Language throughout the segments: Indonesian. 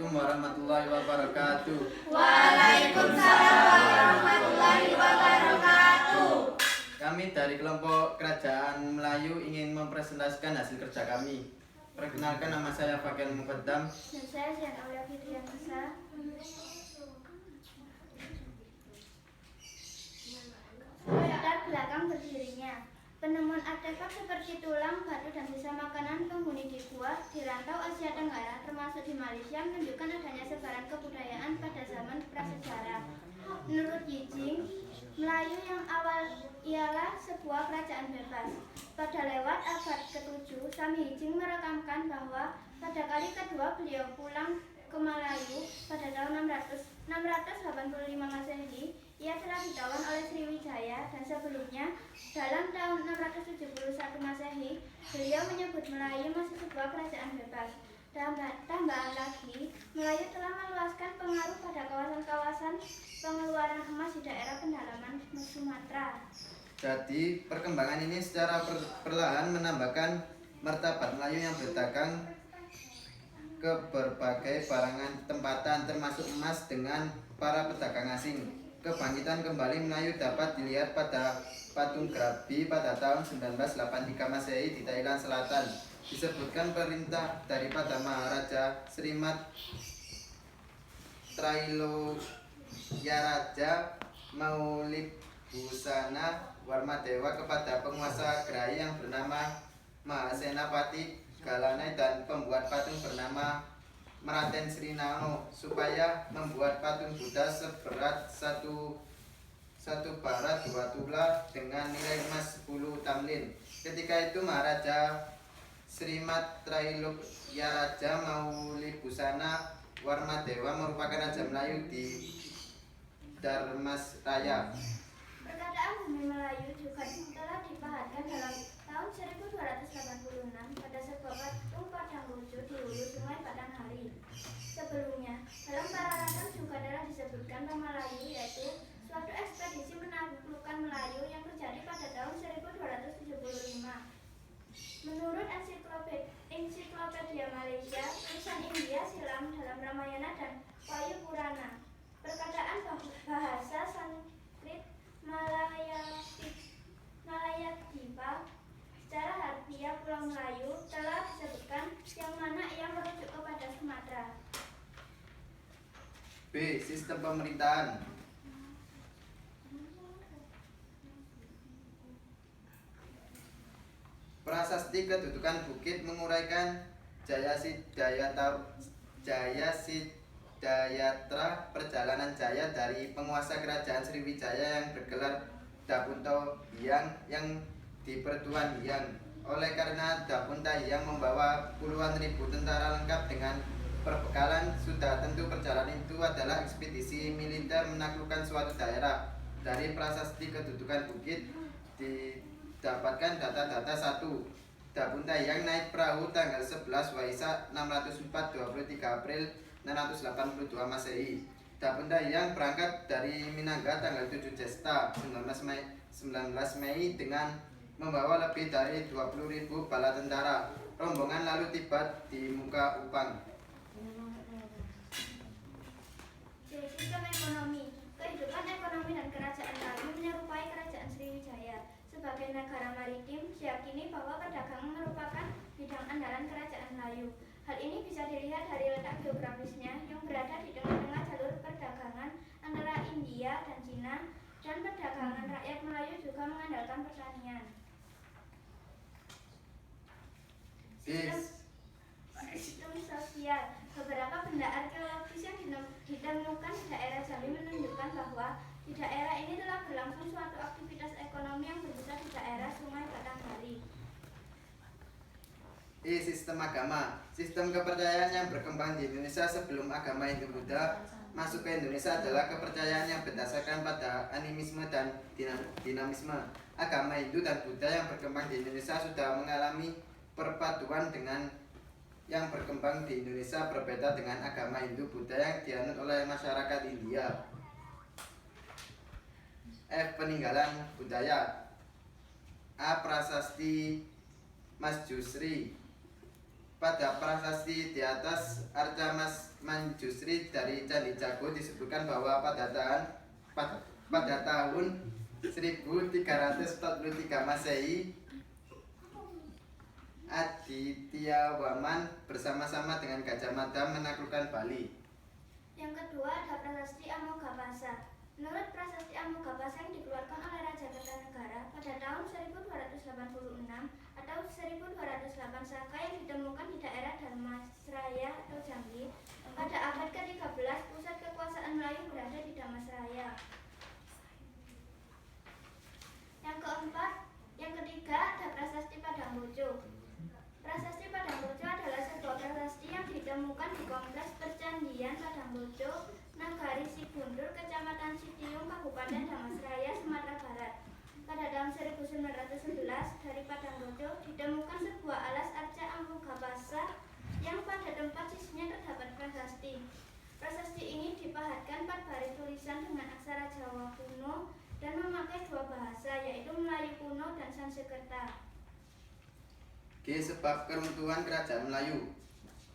Assalamualaikum warahmatullahi wabarakatuh. Waalaikumsalam warahmatullahi wabarakatuh. Kami dari kelompok Kerajaan Melayu ingin mempresentasikan hasil kerja kami. Perkenalkan, nama saya Fakir Muqaddam. Dan saya Zian Aulia Fitriansa. Latar belakang berdirinya. Penemuan artefak seperti tulang, batu, dan sisa makanan penghuni di gua di rantau Asia Tenggara termasuk di Malaysia menunjukkan adanya sebaran kebudayaan pada zaman prasejarah. Menurut Yijing, Melayu yang awal ialah sebuah kerajaan bebas. Pada lewat abad ke-7, Sami Yijing merekamkan bahwa pada kali kedua beliau pulang ke Melayu pada tahun 685 Masehi. Ia telah ditawan oleh Sriwijaya dan sebelumnya dalam tahun 671 Masehi beliau menyebut Melayu masih sebuah kerajaan bebas. Tambahan lagi, Melayu telah meluaskan pengaruh pada kawasan-kawasan pengeluaran emas di daerah pendalaman Sumatera. Jadi, perkembangan ini secara perlahan menambahkan martabat Melayu yang berdagang ke berbagai barangan tempatan termasuk emas dengan para pedagang asing. Kebangkitan kembali Melayu dapat dilihat pada patung Krabi pada tahun 1983 Masehi di Thailand Selatan. Disebutkan perintah daripada Maharaja Srimat Trailokyaraja Maulibhusana Warmadewa kepada penguasa Gerai yang bernama Mahasenapati Galanai dan pembuat patung bernama Meraten Srinano supaya membuat patung Buddha seberat satu barat 2 tula dengan nilai emas 10 tamlin. Ketika itu Maharaja Srimat Trailokyaraja Maulibhusana Warmadewa merupakan Raja Melayu di Dharmasraya. Perkataan bumi Melayu juga telah dipahatkan dalam tahun 1286 pada sebuah patung padang lucu di hulu sungai Batanghari. Sebelumnya, dalam Pararaton juga telah disebutkan nama Melayu, yaitu suatu ekspedisi menaklukkan Melayu yang terjadi pada tahun 1275. Menurut Ensiklopedia Malaysia, tulisan India silam dalam Ramayana dan Wayu Purana, perkataan bahasa Sanskrit Malayadhipa secara harfiah Pulau Melayu telah disebutkan yang mana ia merujuk kepada Sumatera. B. Sistem pemerintahan. Prasasti kedudukan bukit menguraikan Jayasiddayatra perjalanan Jaya dari penguasa kerajaan Sriwijaya yang bergelar Dapunta Hyang yang dipertuan Hyang. Oleh karena Dapunta Hyang membawa puluhan ribu tentara lengkap dengan perbekalan, sudah tentu perjalanan itu adalah ekspedisi militer menaklukkan suatu daerah. Dari prasasti kedudukan bukit didapatkan data-data 1. Dapunta Hyang naik perahu tanggal 11 Waisak 604 23 April 682 Masehi. Dapunta Hyang berangkat dari Minangga tanggal 7 Jesta 19 Mei dengan membawa lebih dari 20.000 bala tentara. Rombongan lalu tiba di Muka Upang. Sistem ekonomi. Kehidupan ekonomi dan kerajaan Melayu menyerupai kerajaan Sriwijaya. Sebagai negara maritim, diyakini bahwa perdagangan merupakan bidang andalan kerajaan Melayu. Hal ini bisa dilihat dari letak geografisnya yang berada di tengah-tengah jalur perdagangan antara India dan Cina, dan perdagangan rakyat Melayu juga mengandalkan pertanian. Sistem sosial. Beberapa benda arkeologis yang ditemukan di daerah Jambi menunjukkan bahwa di daerah ini telah berlangsung suatu aktivitas ekonomi yang berpusat di daerah Sungai Batanghari. Sistem agama. Sistem kepercayaan yang berkembang di Indonesia sebelum agama Hindu-Buddha masuk ke Indonesia adalah kepercayaan yang berdasarkan pada animisme dan dinamisme. Agama Hindu dan Buddha yang berkembang di Indonesia sudah mengalami perpaduan dengan yang berkembang di Indonesia berbeda dengan agama Hindu Buddha yang dianut oleh masyarakat India. F. Peninggalan budaya. A. Prasasti Mas Jusri. pada prasasti di atas Arca Manjusri dari Candi Jago disebutkan bahwa pada tahun 1343 Masehi, Aditya Waman bersama-sama dengan Gajah Mada menaklukkan Bali. Yang kedua ada prasasti Amogapasa. Menurut prasasti Amogapasa yang dikeluarkan oleh Raja Kertanegara pada tahun 1286 atau 1208 Saka yang ditemukan di daerah Dharmasraya atau Jambi, pada abad ke-13 pusat kekuasaan Melayu berada di Dharmasraya. Yang ketiga ada prasasti Padangbojo. Prasasti Padangbojo adalah sebuah prasasti yang ditemukan di kompleks percandian Padangbojo, Nagari Sigundur, Kecamatan Sitiung, Kabupaten Dharmasraya, Sumatera Barat. Pada tahun 1911 dari Padangbojo ditemukan sebuah alas arca Amogapasa yang pada tempat sisinya terdapat prasasti. Prasasti ini dipahatkan 4 baris tulisan dengan aksara Jawa kuno dan memakai 2 bahasa, yaitu Melayu kuno dan Sanskerta. G. Sebab keruntuhan kerajaan Melayu.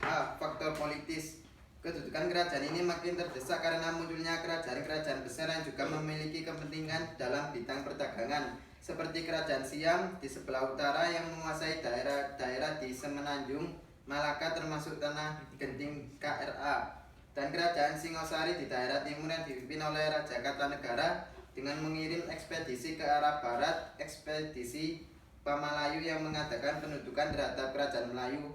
A. Faktor politis. Kedudukan kerajaan ini makin terdesak karena munculnya kerajaan-kerajaan besar yang juga memiliki kepentingan dalam bidang perdagangan, seperti Kerajaan Siam di sebelah utara yang menguasai daerah-daerah di Semenanjung Malaka termasuk Tanah Genting KRA, dan Kerajaan Singosari di daerah timur yang dipimpin oleh Raja Kartanegara dengan mengirim ekspedisi ke arah barat, ekspedisi Pamalayu yang mengadakan pendudukan terhadap Kerajaan Melayu,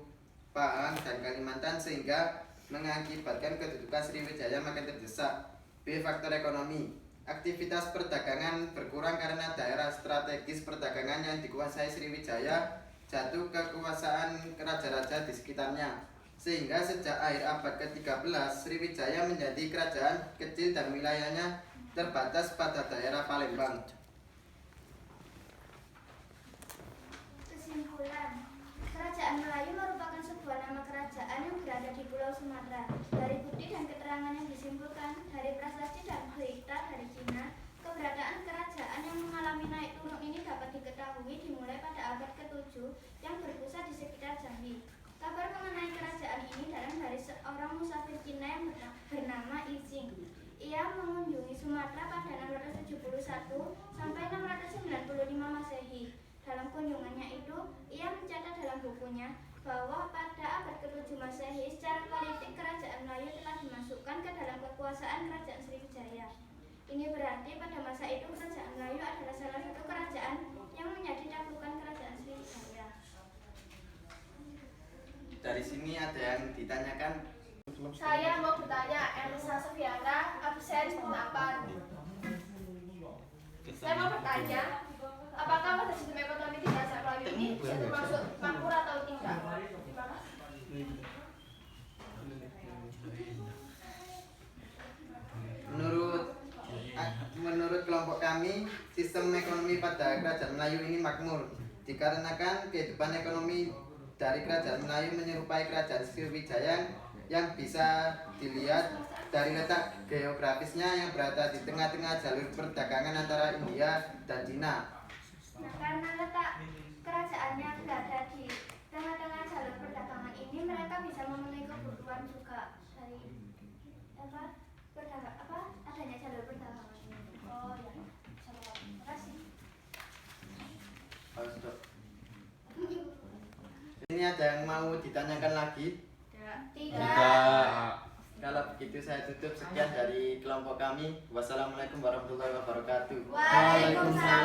Pahang, dan Kalimantan sehingga mengakibatkan kedudukan Sriwijaya makin terdesak. B. Faktor ekonomi. Aktivitas perdagangan berkurang karena daerah strategis perdagangan yang dikuasai Sriwijaya jatuh ke kekuasaan raja-raja di sekitarnya, sehingga sejak akhir abad ke-13 Sriwijaya menjadi kerajaan kecil dan wilayahnya terbatas pada daerah Palembang. Kesimpulan, Kerajaan Melayu merupakan sebuah nama kerajaan yang berada di Pulau Sumatera. Dari bukti dan keterangan yang disimpulkan dari prasasti dan berita dari Cina, keberadaan kerajaan yang mengalami naik turun ini dapat diketahui dimulai pada abad ke-7 yang berpusat di sekitar Jambi. Kabar mengenai kerajaan ini datang dari seorang musafir Cina yang bernama I Ching. Ia mengunjungi Sumatera pada 671 sampai 695 Masehi. Dalam kunjungannya itu, ia mencatat dalam bukunya bahwa pada abad ke-7 Masehi secara politik kerajaan Melayu telah dimasukkan ke dalam kekuasaan kerajaan Sriwijaya. Ini berarti pada masa itu kerajaan Melayu adalah salah satu kerajaan yang menjadi taklukan kerajaan Sriwijaya. Dari sini ada yang ditanyakan. Saya mau bertanya, Elisa Sofiana, absen 8. Saya mau bertanya, apakah pada sistem ekonomi di dasar Melayu ini bisa termasuk makmur atau tidak? Terima kasih. Menurut kelompok kami, sistem ekonomi pada kerajaan Melayu ini makmur, dikarenakan kehidupan ekonomi dari kerajaan Melayu menyerupai kerajaan Sriwijaya yang bisa dilihat dari letak geografisnya yang berada di tengah-tengah jalur perdagangan antara India dan Cina. Nah, karena letak kerajaannya berada di tengah-tengah jalur perdagangan ini, mereka bisa memenuhi kebutuhan juga dari adanya jalur perdagangan ini. Oh ya, terima kasih. Ini ada yang mau ditanyakan lagi? Tidak. Kalau begitu saya tutup. Sekian dari kelompok kami. Wassalamualaikum warahmatullahi wabarakatuh. Waalaikumsalam.